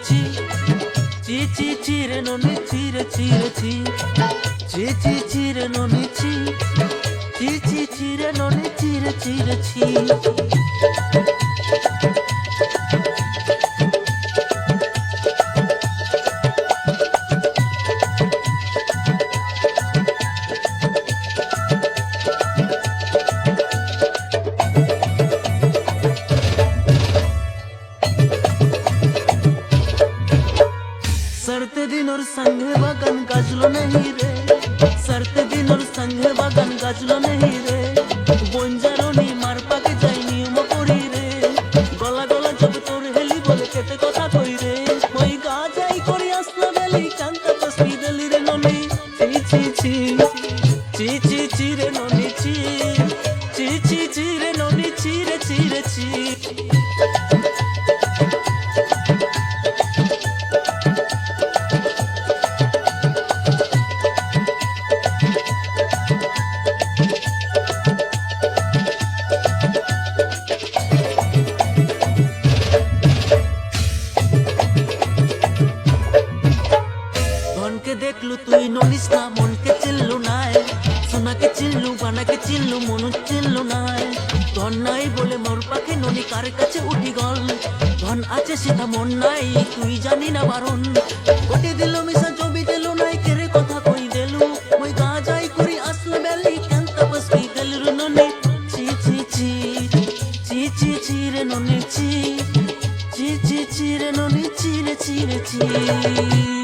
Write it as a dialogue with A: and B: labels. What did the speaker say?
A: ছি ছি ছি ছি রে ননি ছি রে ছি রে ছি ছি ছি ছি রে ননি ছি ছি ছি ছি রে ননি ছি রে ছি রে ছি। सरते दिन और संग बगन गाजलो नहीं रे, सरते दिन और संग बगन गाजलो नहीं रे, बंजारोनी मार पाके जाइनी मपुरी रे, गला गला जब तोर हेली बोले केते कथा कई रे, মই গা যাই করি আসলা বেলি কান্তা তসবি দেলি রে ননি ছি ছি ছি ছি ছি ছি রে ননি ছি ছি ছি ছি রে ননি ছি রে ছি রে ছি। ধনকে দেখলু তুই নলিস না মনকে চিনলু নাই, সোনাকে চিনলু বানাকে চিনলু মন চিনলু নাই, ধন নাই বলে মোর পাখে ননি কার কাছে উঠি গল, ধন আছে সেটা মন নাই তুই জানি না বারণ, কোটি দিল মিশা জবি দিল নাই কেরে কথা কই দেলু, মই গা যাই করি আসলে বেলি কেন তাপস কি গেল রে ননি ছি ছি ছি ছি ছি ছি রে ননি ছি ছি ছি ছি রে ননি ছি রে ছি রে ছি।